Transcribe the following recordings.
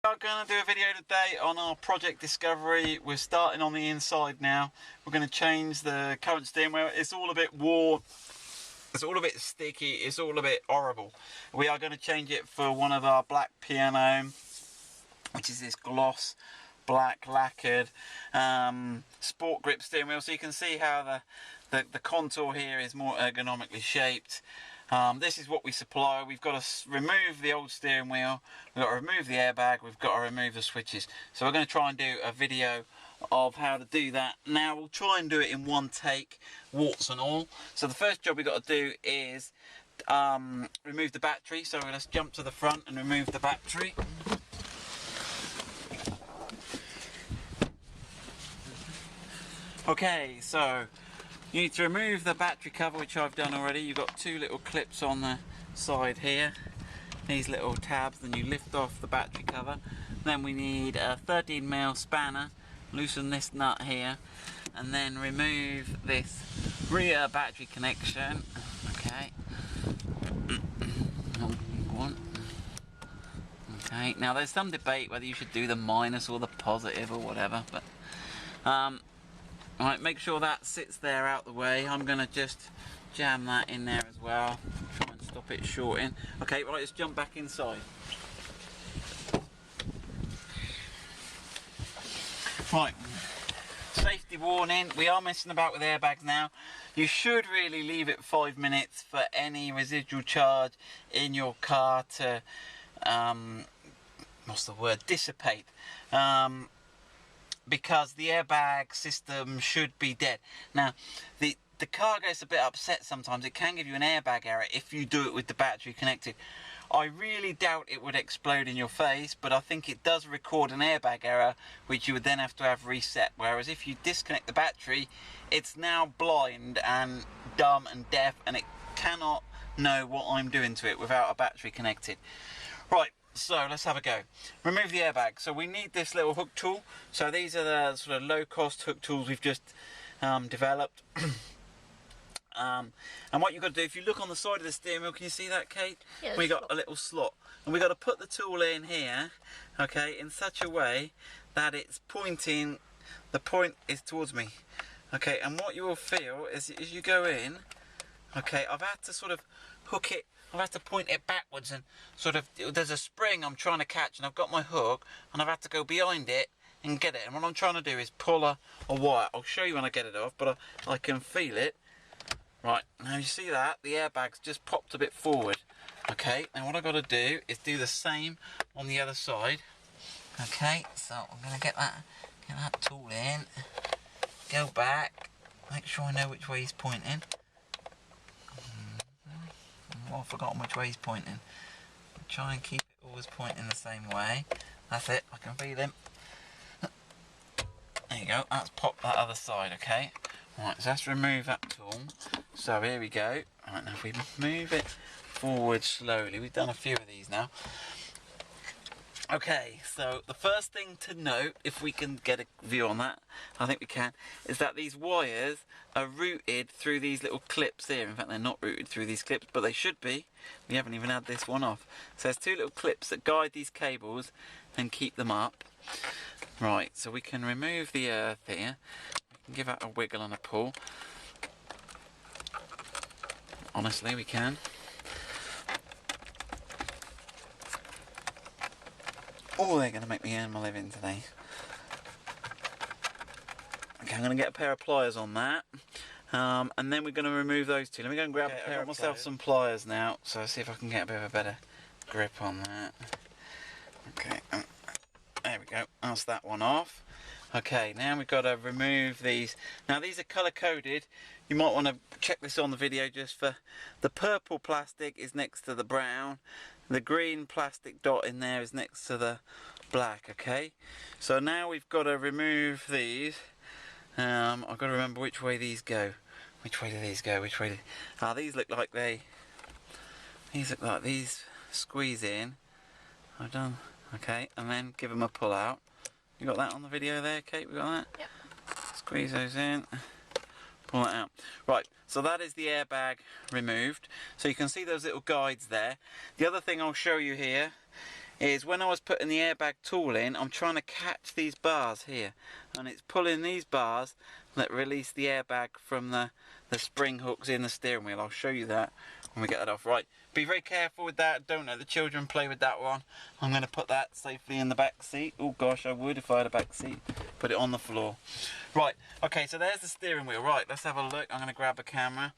We are going to do a video today on our Project Discovery. We're starting on the inside now. We're going to change the current steering wheel. It's all a bit worn, it's all a bit sticky, it's all a bit horrible. We are going to change it for one of our black piano, which is this gloss black lacquered sport grip steering wheel. So you can see how the contour here is more ergonomically shaped. This is what we supply. We've got to remove the old steering wheel, we've got to remove the airbag, we've got to remove the switches. So we're going to try and do a video of how to do that. Now we'll try and do it in one take, warts and all. So the first job we've got to do is remove the battery. So let's jump to the front and remove the battery. Okay, so you need to remove the battery cover, which I've done already. You've got two little clips on the side here, these little tabs. Then you lift off the battery cover. Then we need a 13mm spanner, loosen this nut here, and then remove this rear battery connection. Okay. Okay, now there's some debate whether you should do the minus or the positive or whatever, but right, make sure that sits there out the way. I'm going to just jam that in there as well, try and stop it shorting. Okay, right, let's jump back inside. Right, safety warning, we are messing about with airbags now. You should really leave it 5 minutes for any residual charge in your car to, what's the word, dissipate. Because the airbag system should be dead. Now, the car gets a bit upset sometimes. It can give you an airbag error if you do it with the battery connected. I really doubt it would explode in your face, but I think it does record an airbag error, which you would then have to have reset. Whereas if you disconnect the battery, it's now blind and dumb and deaf, and it cannot know what I'm doing to it without a battery connected. Right. So let's have a go. Remove the airbag. So we need this little hook tool. So these are the sort of low-cost hook tools we've just developed. And what you've got to do, if you look on the side of the steering wheel, can you see that, Kate? Yeah, we got a little slot, and we've got to put the tool in here, okay, in such a way that it's pointing. The point is towards me, okay. And what you will feel is, as you go in, okay, I've had to sort of hook it. I've had to point it backwards and sort of, there's a spring I'm trying to catch, and I've got my hook and I've had to go behind it and get it. And what I'm trying to do is pull a wire. I'll show you when I get it off, but I can feel it. Right, now you see that? The airbag's just popped a bit forward. Okay, now what I've got to do is do the same on the other side. Okay, so I'm going to get that tool in, go back, make sure I know which way he's pointing. I've forgotten which way he's pointing. Try and keep it always pointing the same way. That's it, I can feel him. There you go, that's popped that other side, okay? Right, so let's remove that tool. So here we go. Right, now if we move it forward slowly, we've done a few of these now. Okay, so the first thing to note, if we can get a view on that, I think we can, is that these wires are routed through these little clips here. In fact, they're not routed through these clips, but they should be. We haven't even had this one off. So there's two little clips that guide these cables and keep them up. Right, so we can remove the earth here. We can give that a wiggle and a pull. Honestly, we can. Oh, they're going to make me earn my living today. Okay, I'm going to get a pair of pliers on that. And then we're going to remove those two. Let me go and grab a pair of myself some pliers now, so I'll see if I can get a bit of a better grip on that. Okay, there we go. That's that one off. Okay, now we've got to remove these. Now these are colour coded. You might want to check this on the video just for the purple plastic is next to the brown. The green plastic dot in there is next to the black, okay? So now we've got to remove these. I've got to remember which way these go. Which way do these go? Which way do... these look like these squeeze in. I've done, okay, and then give them a pull out. You got that on the video there, Kate? We got that? Yep. Squeeze those in. Pull that out. Right, so that is the airbag removed. So you can see those little guides there. The other thing I'll show you here is when I was putting the airbag tool in, I'm trying to catch these bars here, and it's pulling these bars that release the airbag from the spring hooks in the steering wheel. I'll show you that when we get that off. Right, be very careful with that, don't let the children play with that one. I'm going to put that safely in the back seat. Oh gosh, I would if I had a back seat. Put it on the floor. Right, okay, so there's the steering wheel. Right, let's have a look. I'm going to grab a camera.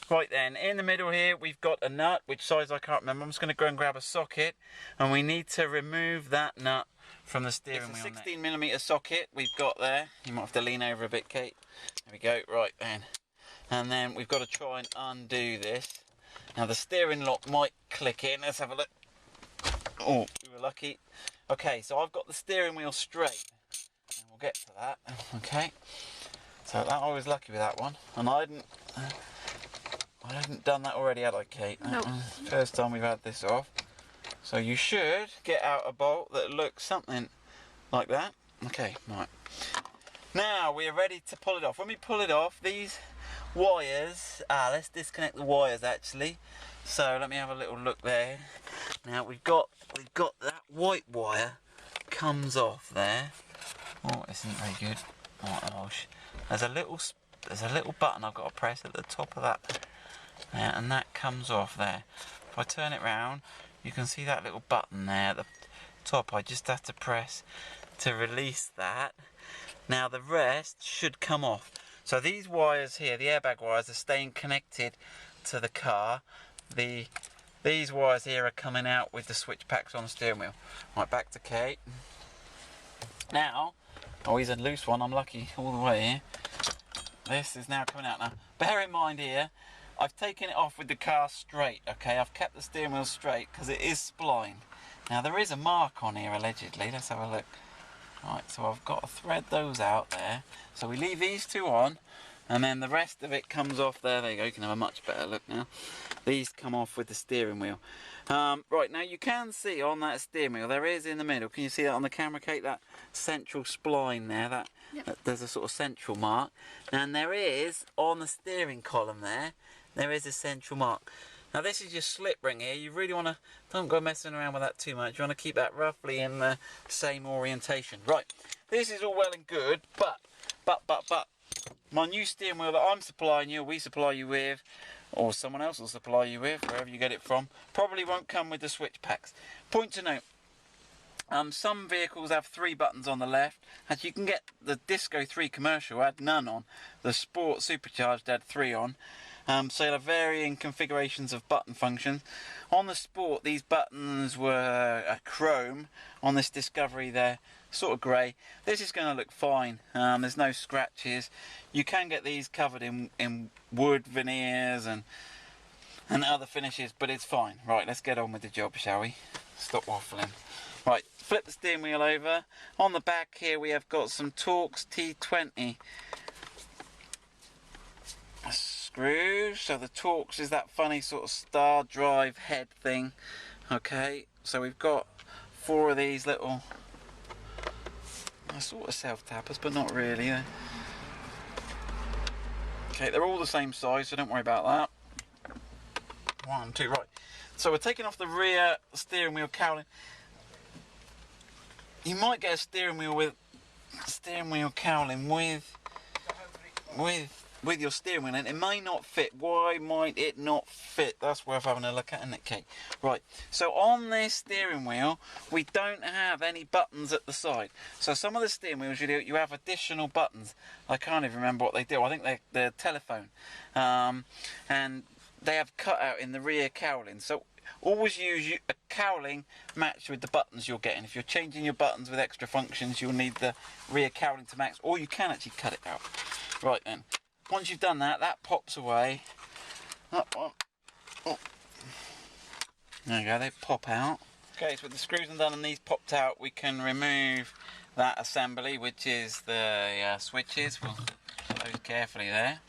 Right then, in the middle here we've got a nut, which size I can't remember. I'm just going to go and grab a socket, and we need to remove that nut from the steering wheel. It's a 16mm socket we've got there. You might have to lean over a bit, Kate. There we go, right then. And then we've got to try and undo this. Now the steering lock might click in. Let's have a look. Oh, we were lucky. Okay, so I've got the steering wheel straight, and we'll get to that. Okay, so that I was lucky with that one, and I hadn't done that already, had I, Kate? No. First time we've had this off. So you should get out a bolt that looks something like that. Okay, right. Now we're ready to pull it off. When we pull it off, these wires, let's disconnect the wires actually. So let me have a little look there. Now we've got that white wire comes off there. Oh, it isn't very good. Oh gosh. There's a little button I've got to press at the top of that. Yeah, and that comes off there. If I turn it round, you can see that little button there at the top. I just have to press to release that. Now the rest should come off. So these wires here, the airbag wires, are staying connected to the car. These wires here are coming out with the switch packs on the steering wheel. Right, back to Kate. Now, oh, he's a loose one. I'm lucky all the way here. This is now coming out. Now, bear in mind here, I've taken it off with the car straight, okay? I've kept the steering wheel straight because it is splined. Now there is a mark on here allegedly. Let's have a look. Right, so I've got to thread those out there. So we leave these two on, and then the rest of it comes off there. There you go, you can have a much better look now. These come off with the steering wheel. Right, now you can see on that steering wheel, there is in the middle, can you see that on the camera, Kate, that central spline there, that there's a sort of central mark. And there is, on the steering column there is a central mark. Now this is your slip ring here. You really want to, don't go messing around with that too much. You want to keep that roughly in the same orientation. Right, this is all well and good, but, my new steering wheel that I'm supplying you, we supply you with, or someone else will supply you with, wherever you get it from, probably won't come with the switch packs. Point to note, some vehicles have 3 buttons on the left, as you can get the Disco 3 commercial had none on, the Sport Supercharged had 3 on. So you'll have varying configurations of button functions. On the Sport, these buttons were chrome. On this Discovery, they're sort of grey. This is going to look fine. There's no scratches. You can get these covered in wood veneers and other finishes, but it's fine. Right, let's get on with the job, shall we? Stop waffling. Right, flip the steering wheel over. On the back here, we have got some Torx T20 screws. So the Torx is that funny sort of star drive head thing. Okay, so we've got 4 of these little, sort of self-tappers, but not really. Okay, they're all the same size, so don't worry about that. 1, 2, right. So we're taking off the rear steering wheel cowling. You might get a steering wheel cowling with your steering wheel, and it may not fit. Why might it not fit? That's worth having a look at, isn't it, Kate? Right, so on this steering wheel, we don't have any buttons at the side. So some of the steering wheels, you have additional buttons. I can't even remember what they do. I think they're telephone. And they have cutout in the rear cowling. So always use a cowling matched with the buttons you're getting. If you're changing your buttons with extra functions, you'll need the rear cowling to match, or you can actually cut it out. Right then. Once you've done that, that pops away. That one. Oh. There you go, they pop out. Okay, so with the screws undone and these popped out, we can remove that assembly, which is the switches. We'll put those carefully there.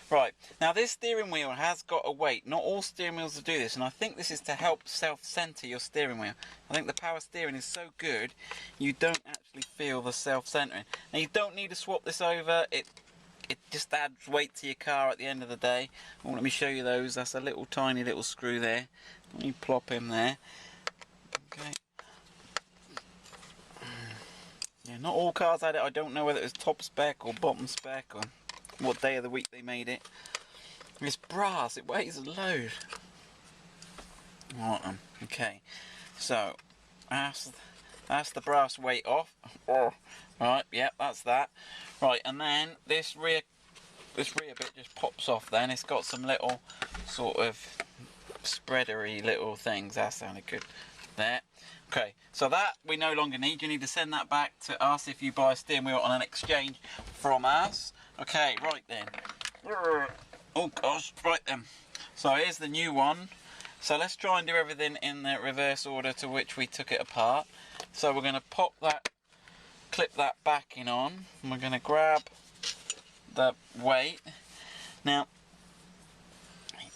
Right, now this steering wheel has got a weight. Not all steering wheels will do this, and I think this is to help self-center your steering wheel. I think the power steering is so good, you don't actually feel the self-centering. Now you don't need to swap this over. It just adds weight to your car at the end of the day. Well, let me show you those. That's a little tiny little screw there. Let me plop him there. Okay. Yeah, not all cars had it. I don't know whether it was top spec or bottom spec or what day of the week they made it. It's brass, it weighs a load. Right, okay, so that's the brass weight off. Right, yep, that's that. Right, and then this rear bit just pops off then. It's got some little sort of spreadery little things. That sounded good there. Okay, so that we no longer need. You need to send that back to us if you buy a steering wheel on an exchange from us. Okay, right then. Oh gosh, right then. So here's the new one. So let's try and do everything in the reverse order to which we took it apart. So we're going to pop that, clip that backing on, and we're going to grab the weight. Now,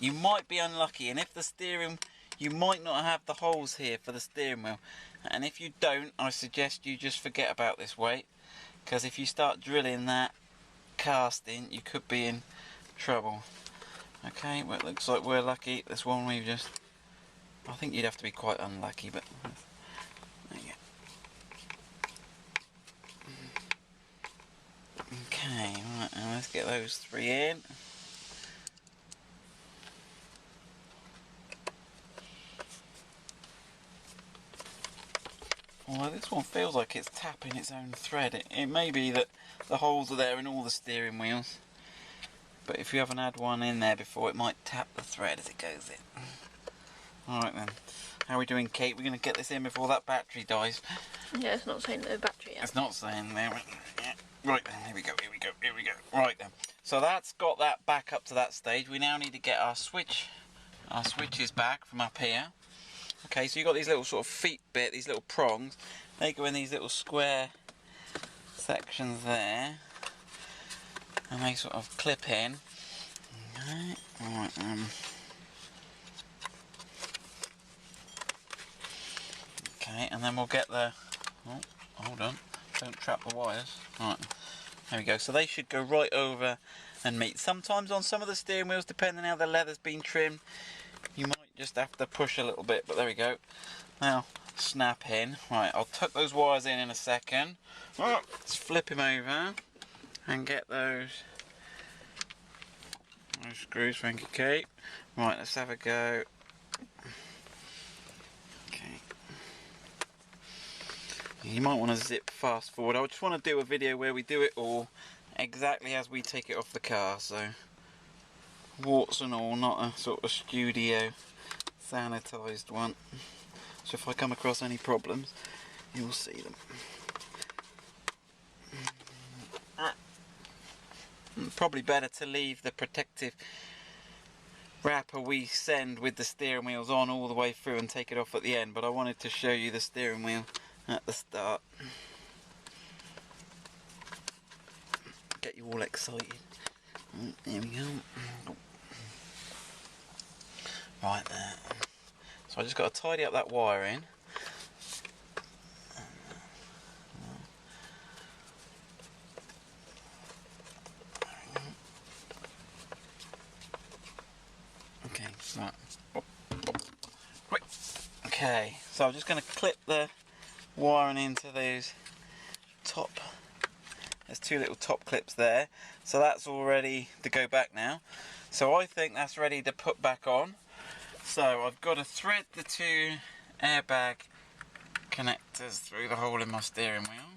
you might be unlucky, and if the steering, you might not have the holes here for the steering wheel. And if you don't, I suggest you just forget about this weight, because if you start drilling that casting, you could be in trouble. Okay, well, it looks like we're lucky. This one we've just, I think you'd have to be quite unlucky, but there you go. Okay, right, now let's get those three in. Although this one feels like it's tapping its own thread. It may be that the holes are there in all the steering wheels. But if you haven't had one in there before, it might tap the thread as it goes in. Alright then. How are we doing, Kate? We're going to get this in before that battery dies. Yeah, it's not saying no battery yet. It's not saying there. Yeah. Right then, here we go, here we go, here we go. Right then. So that's got that back up to that stage. We now need to get our switches back from up here. Okay, so you've got these little sort of feet bit, these little prongs. They go in these little square sections there. And they sort of clip in. Okay, right, okay, and then we'll get the, oh, hold on, don't trap the wires. Right, there we go. So they should go right over and meet. Sometimes on some of the steering wheels, depending how the leather's been trimmed, you might just have to push a little bit, but there we go. Now, snap in. Right, I'll tuck those wires in a second. Oh, let's flip him over and get those screws, thank you, Kate. Right, let's have a go. Okay. You might want to zip fast forward. I just want to do a video where we do it all exactly as we take it off the car, so warts and all, not a sort of studio sanitised one. So if I come across any problems, you'll see them. Probably better to leave the protective wrapper we send with the steering wheels on all the way through and take it off at the end, but I wanted to show you the steering wheel at the start. Get you all excited. There we go. Right there. So I just got to tidy up that wiring. Okay, right. Okay, so I'm just going to clip the wiring into those top. There's two little top clips there. So that's all ready to go back now. So I think that's ready to put back on. So I've got to thread the two airbag connectors through the hole in my steering wheel.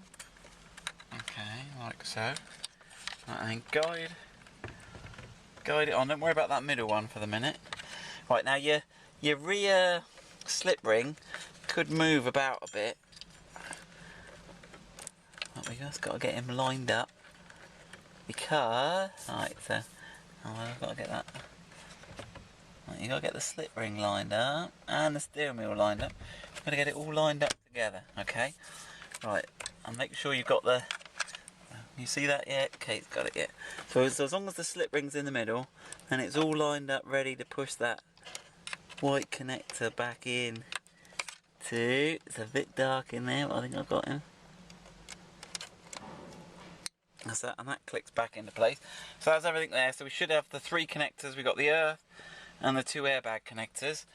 Okay, like so. And then guide it on. Don't worry about that middle one for the minute. Right, now your rear slip ring could move about a bit. We just got to get him lined up because, right, so I've got to get that. Right, you got to get the slip ring lined up and the steering wheel lined up. You've got to get it all lined up together, okay? Right, and make sure you've got the. You see that yet? Kate's got it yet. So as long as the slip ring's in the middle and it's all lined up, ready to push that white connector back in. It's a bit dark in there, but I think I've got him. That's that, and that clicks back into place. So that's everything there. So we should have the three connectors. We've got the earth and the two airbag connectors.